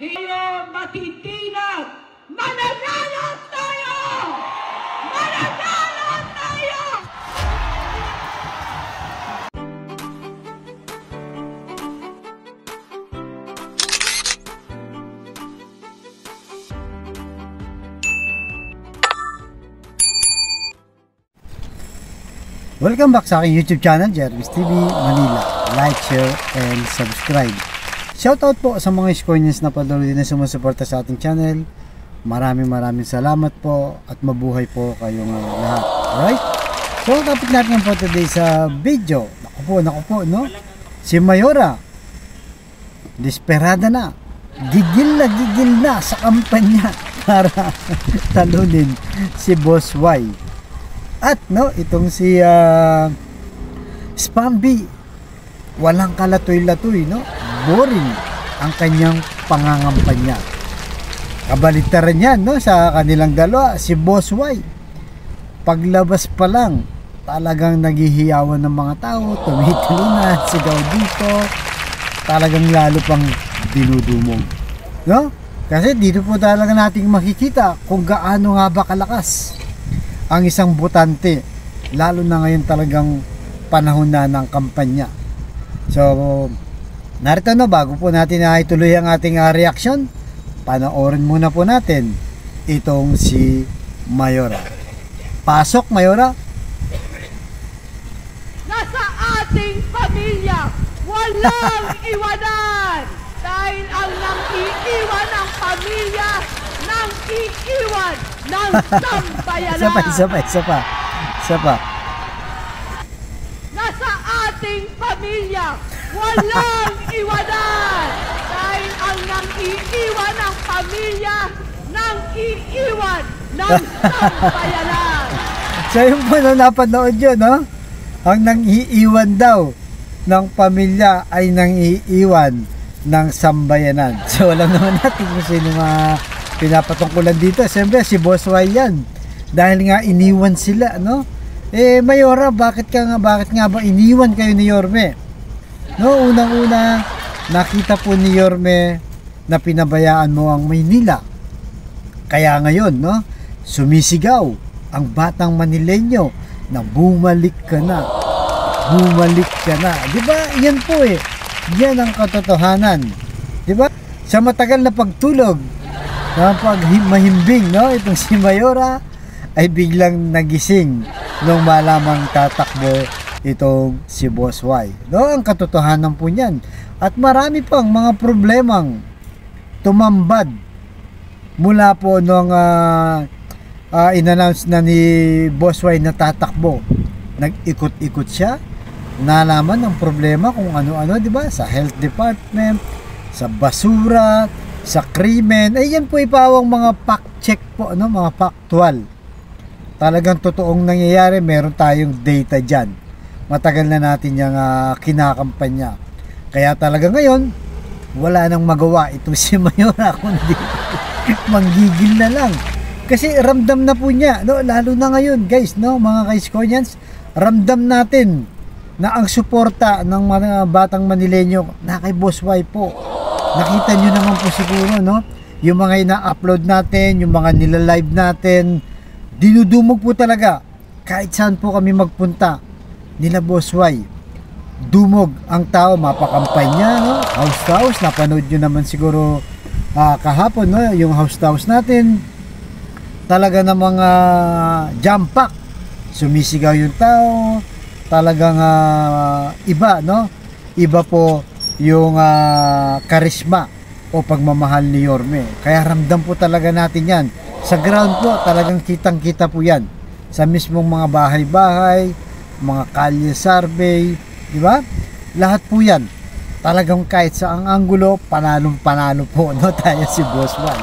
Tayo matitinag! Mananalo tayo! Mananalo tayo! Welcome back sa aking YouTube channel, Jervis TV Manila. Like, share, and subscribe. Shoutout po sa mga Iskoynians na patuloy din na sumusuporta sa ating channel. Maraming salamat po at mabuhay po kayong lahat. Alright? So, topic natin po today sa video. Naku po, no? Si Mayora, desperada na. Gigil na sa kampanya para talunin si Boss Y. At no, itong si Spamby, walang kalatoy-latoy, no? Boring ang kanyang pangangampanya. Kabaliktaran yan, no? Sa kanilang dalawa, si Boss Y, paglabas pa lang, talagang naghihiyawan ng mga tao, tumitilunan, sigaw dito, talagang lalo pang dinudumog, no? Kasi dito po talaga nating makikita kung gaano nga ba kalakas ang isang botante, lalo na ngayon talagang panahon na ng kampanya. So, narito na, bago po natin na ituloy ang ating reaction, panoorin muna po natin itong si Mayora. Pasok, Mayora. Nasa ating pamilya, walang iwanan! Dahil ang nang iiwan ng pamilya, nang iiwan ng sambayanan! Isa pa. Nasa ating pamilya, walang iwanan! Dahil ang nang iiwan ng pamilya, nang iiwan ng sambayanan! So yung po na napanood yun, no? Ang nang iiwan daw ng pamilya ay nang iiwan ng sambayanan. So alam naman natin kung sino mga pinapatungkulan dito. Siyempre si Boss Y yan. Dahil nga iniwan sila, no? Mayora, bakit nga ba iniwan kayo ni Yorme? No, unang-una, nakita po ni Yorme na pinabayaan mo ang Maynila. Kaya ngayon, no, sumisigaw ang batang Manileño na bumalik ka na. Di ba? Yan po yan ang katotohanan. Di ba? Sa matagal na pagtulog, na mahimbing, no, itong si Mayora ay biglang nagising nung malamang tatakbo itong si Boss Y. No, ang katotohanan po niyan. At marami pang mga problemang tumambad mula po nung in-announce na ni Boss Y na tatakbo. Nag-ikot-ikot siya. Nalaman ang problema kung ano-ano, di ba? Sa health department, sa basura, sa krimen. Ay yan po ipawang mga fact check po, ano, mga factual. Talagang totoong nangyayari, meron tayong data dyan. Matagal na natin yung kinakampanya. Kaya talaga ngayon, wala nang magawa itong si Mayora kundi manggigil na lang. Kasi ramdam na po niya, no? Lalo na ngayon, guys, no, mga ka-Iskoynians, ramdam natin na ang suporta ng mga batang Manileño na kay Boss Y po. Nakita nyo naman po siguro, no? Yung mga ina-upload natin, yung mga nila-live natin, dinudumog po talaga. Kahit saan po kami magpunta, nila Boss Y, dumog ang tao, mapakampanya, no? House to house, napanood nyo naman siguro kahapon, no? Yung house to house natin, talaga na mga jam pack, sumisigaw yung tao, talagang iba, no? Iba po yung karisma o pagmamahal ni Yorme. Kaya ramdam po talaga natin yan. Sa ground po, talagang kitang-kita po yan. Sa mismong mga bahay-bahay, mga kalye survey, di ba? Lahat po yan. Talagang kahit sa ang anggulo, panalong-panalo po, no? Tayo si Boss Y.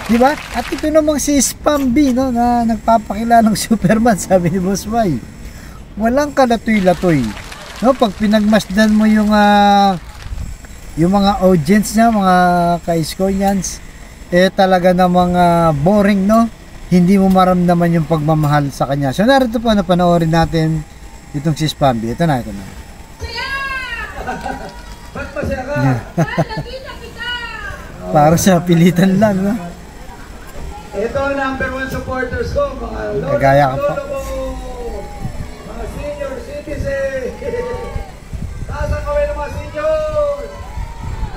Di ba? At ito namang si Spamby, no? Na nagpapakilalang Superman, sabi ni Boss Y. Walang kalatoy-latoy. No? Pag pinagmasdan mo yung mga audience niya, mga ka-Iskoynians, talaga na mga boring, no? Hindi mo maramdaman yung pagmamahal sa kanya. So narito po na panoorin natin itong si Spamby. Ito na. Ba't masaya ka? Nakita kita! Para sa pilitan lang, no? Ito ang number 1 supporters ko, mga lolo, Kagaya ka pa. lolo ko, mga senior citizen. Taas ang kaway ng mga senior.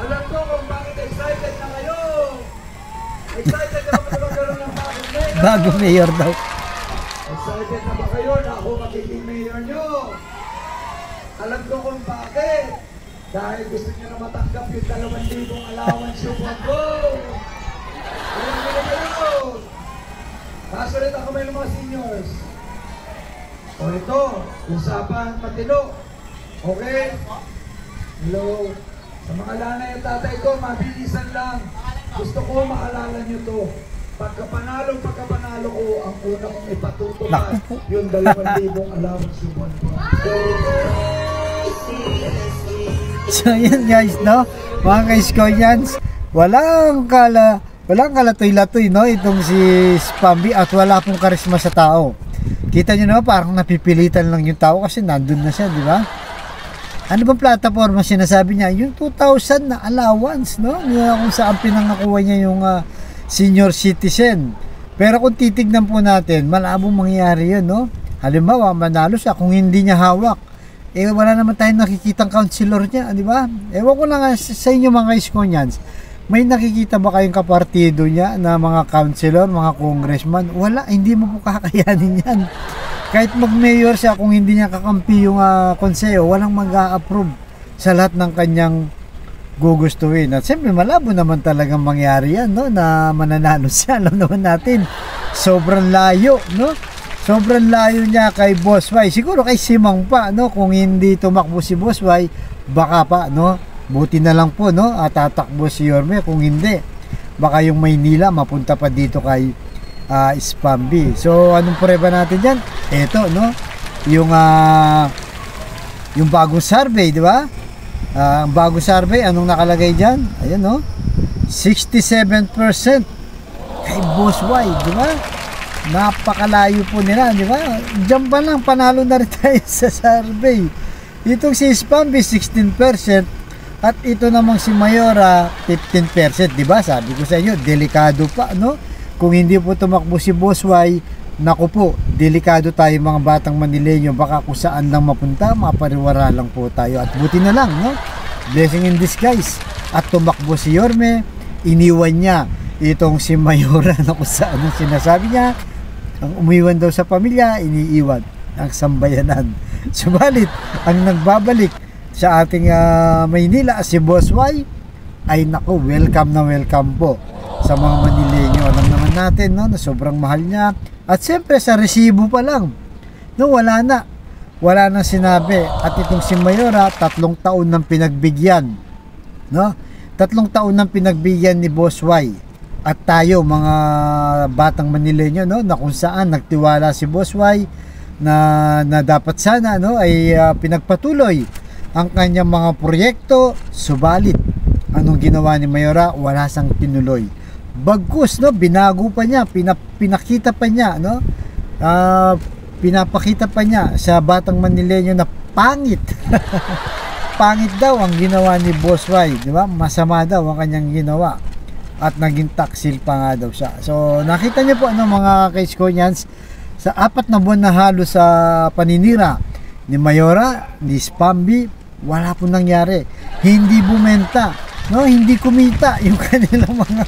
Alam ko kung bakit excited na kayo. Excited na ba kayo magkaroon ng bagong mayor? Bagong mayor daw. Excited na ba kayo na ako magiging mayor nyo? Alam ko kung bakit. Dahil gusto nyo na matanggap yung 2,000 allowance yung buwan ko. Alam nyo na kayo. Taas ulit ako may mga seniors. O ito, usapan matino. Okay? Hello. Sa mga lanay at tatay ko, mabilisan lang. Gusto ko maalala nyo to. Pagkapanalo ko, ang una kong ipatutupad yung 2,000 allowance yung buwan ko. So yan guys, no? Mga ka-Iskoyans, walang kalatoy-latoy, no? Itong si Spamby at wala pong karisma sa tao. Kita nyo naman, parang napipilitan lang yung tao kasi nandun na siya, di ba? Ano bang plataforma sinasabi niya? Yung 2,000 na allowance, no? Yung kung saan pinangakuha niya yung senior citizen. Pero kung titignan po natin, malabong mangyayari yun, no? Halimbawa, manalo siya kung hindi niya hawak. Wala naman tayong nakikitang counselor niya, di ba? Ewan ko lang sa inyo mga Iskonians, may nakikita ba kayong kapartido niya na mga counselor, mga congressman? Wala, hindi mo po kakayanin yan. Kahit mag-mayor siya, kung hindi niya kakampi yung konseyo, walang mag-a-approve sa lahat ng kanyang gugustuhin. At siyempre, malabo naman talagang mangyari yan, no? Na mananalo siya. Alam naman natin, sobrang layo, no? Sobrang layo niya kay Boss Y. Siguro kay Simang pa, no? Kung hindi tumakbo si Boss Y, baka pa, no? Buti na lang po, no? At tatakbo si Yorme. Kung hindi, baka yung Maynila mapunta pa dito kay Spamby. So, anong prueba natin dyan? Ito, no? Yung bagong survey, di ba? Ang bagong survey, anong nakalagay dyan? Ayan, no? 67% kay Boss Y, di ba? Napakalayo po nila, di ba? Diyan pa lang, panalo na rin tayo sa survey. Itong si Spamby, 16%. At ito namang si Mayora, 15%, di ba? Sabi ko sa inyo, delikado pa, no? Kung hindi po tumakbo si Boss Y, naku po, delikado tayo mga batang Manileño. Baka kung saan lang mapunta, mapariwara lang po tayo. At buti na lang, no? Blessing in disguise. At tumakbo si Yorme, iniwan niya itong si Mayora na kung saan ang sinasabi niya. Ang umiwan daw sa pamilya, iniiwan ang sambayanan. Subalit, ang nagbabalik sa ating Maynila, si Boss Y, ay naku, welcome na welcome po sa mga Manileño. Alam naman natin, no, na sobrang mahal niya. At siyempre, sa resibo pa lang, no, wala na sinabi. At itong si Mayora, 3 taon ng pinagbigyan, no? 3 taon ng pinagbigyan ni Boss Y. At tayo mga batang Manileño, no, na kung saan nagtiwala si Boss Y na dapat sana, no, ay pinagpatuloy ang kanyang mga proyekto. Subalit anong ginawa ni Mayora? Wala sang tinuloy. Bagkus, no, binago pa niya, pinakita pa niya, no, pinapakita pa niya sa batang Manileño na pangit. Pangit daw ang ginawa ni Boss Y, di ba? Masama daw ang kanyang ginawa. At naging taksil pa nga daw siya. So, nakita niyo po, ano, mga ka-Iskonians, sa 4 na buwan na halos sa paninira ni Mayora, ni Spamby, wala po nangyari. Hindi bumenta, no? Hindi kumita yung kanilang mga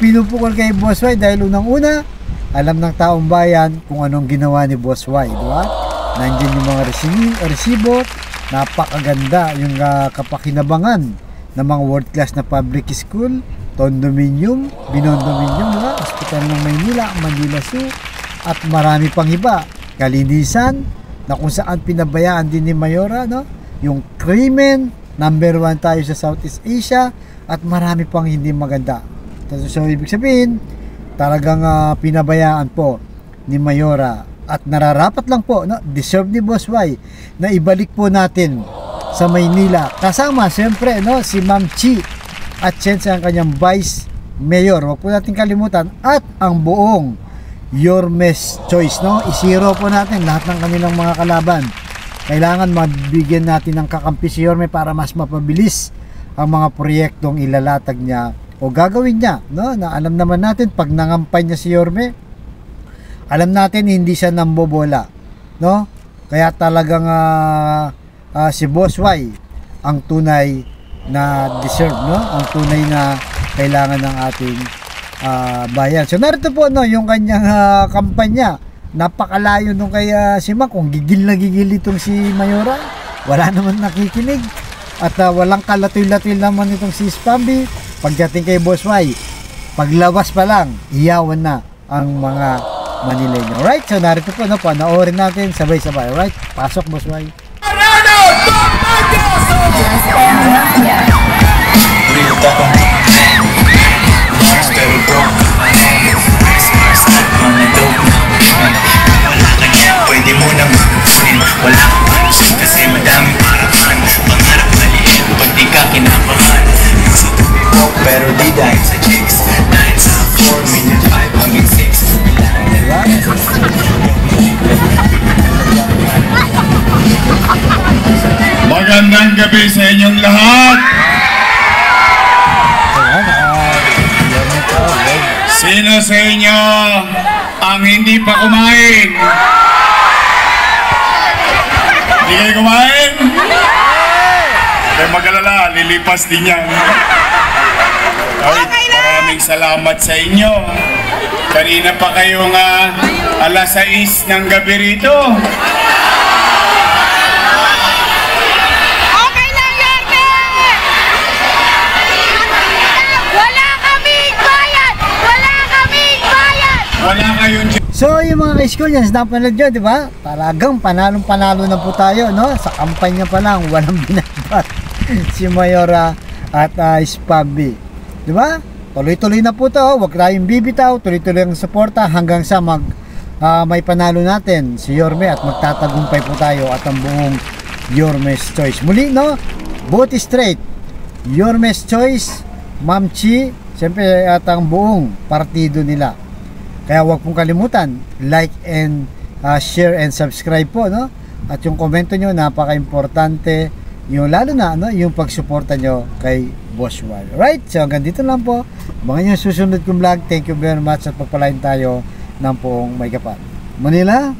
pinupukol kay Boss Y dahil unang-una, alam ng taong bayan kung anong ginawa ni Boss Y, di ba? Nandiyan yung mga resibo, napakaganda yung kapakinabangan ng mga world class na public school, condominium, binondominium, diba? Hospital ng Maynila, Manila Zoo, at marami pang iba. Kalinisan, na kung saan pinabayaan din ni Mayora, no? Yung krimen, number 1 tayo sa Southeast Asia, at marami pang hindi maganda. So, ibig sabihin, talagang pinabayaan po ni Mayora. At nararapat lang po, no? Deserve ni Boss Y na ibalik po natin sa Maynila. Kasama, siyempre, no? Si Ma'am Chi at siyempre ang kanyang Vice Mayor. Huwag po natin kalimutan. At ang buong Yorme's Choice, no? Isiro po natin lahat ng kanilang mga kalaban. Kailangan mabigyan natin ng kakampi si Yorme para mas mapabilis ang mga proyektong ilalatag niya o o gagawin niya, no? Na alam naman natin pag nangampay niya si Yorme, alam natin hindi siya nambobola, no? Kaya talagang si Boss Y ang tunay na deserve, no? Ang tunay na kailangan ng ating bayan. So narito po, no, yung kanyang kampanya. Napakalayo nung kay si Mac. Kung gigil na gigil itong si Mayora, wala naman nakikinig. At walang kalatoy-latoy naman itong si Spamby. Pagdating kay Boss Y, paglawas pa lang, iyawan na ang mga Manileño. Right? So narito po, no, panoorin natin sabay-sabay. Right? Pasok, Boss Y. Pwede mo nang kunin, wala kang pansin kasi madaming parapan. Pangarap maliit pag di ka kinabahan. Sa tubi mo pero di dahil sa chicks. 9 sa 4, minute 5 hanggang 6. Magandang gabi sa inyong lahat. Sino sa inyo ang hindi pa kumain? Hindi kayo kumain? Kaya mag-alala, lilipas din yan. Ay, maraming salamat sa inyo. Kanina pa kayong alas 6 ng gabi rito. Okay lang, Yorme! Wala kaming bayad! Wala kaming bayad! Wala kayong So yung mga ka-schoolians, napanood nyo, di ba? Talagang panalong-panalo na po tayo, no? Sa kampanya pa lang, walang binabat si Mayora at Spamby. Di ba? Tuloy-tuloy na po to, huwag tayong bibitaw, tuloy-tuloy ang suporta hanggang sa may panalo natin si Yorme at magtatagumpay po tayo at ang buong Yorme's Choice. Muli, no? Both straight, Yorme's Choice, Ma'am Chi, siyempre at ang buong partido nila. Kaya huwag pong kalimutan, like and share and subscribe po, no? At yung komento nyo, napaka-importante, yung lalo na, no? Yung pagsuporta nyo kay Boss Y. Right? So hanggang dito lang po. Abangan nyo yung susunod kong vlog. Thank you very much at pagpalain tayo ng poong may kapal. Manila,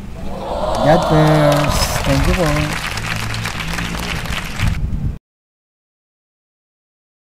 God first. Thank you po.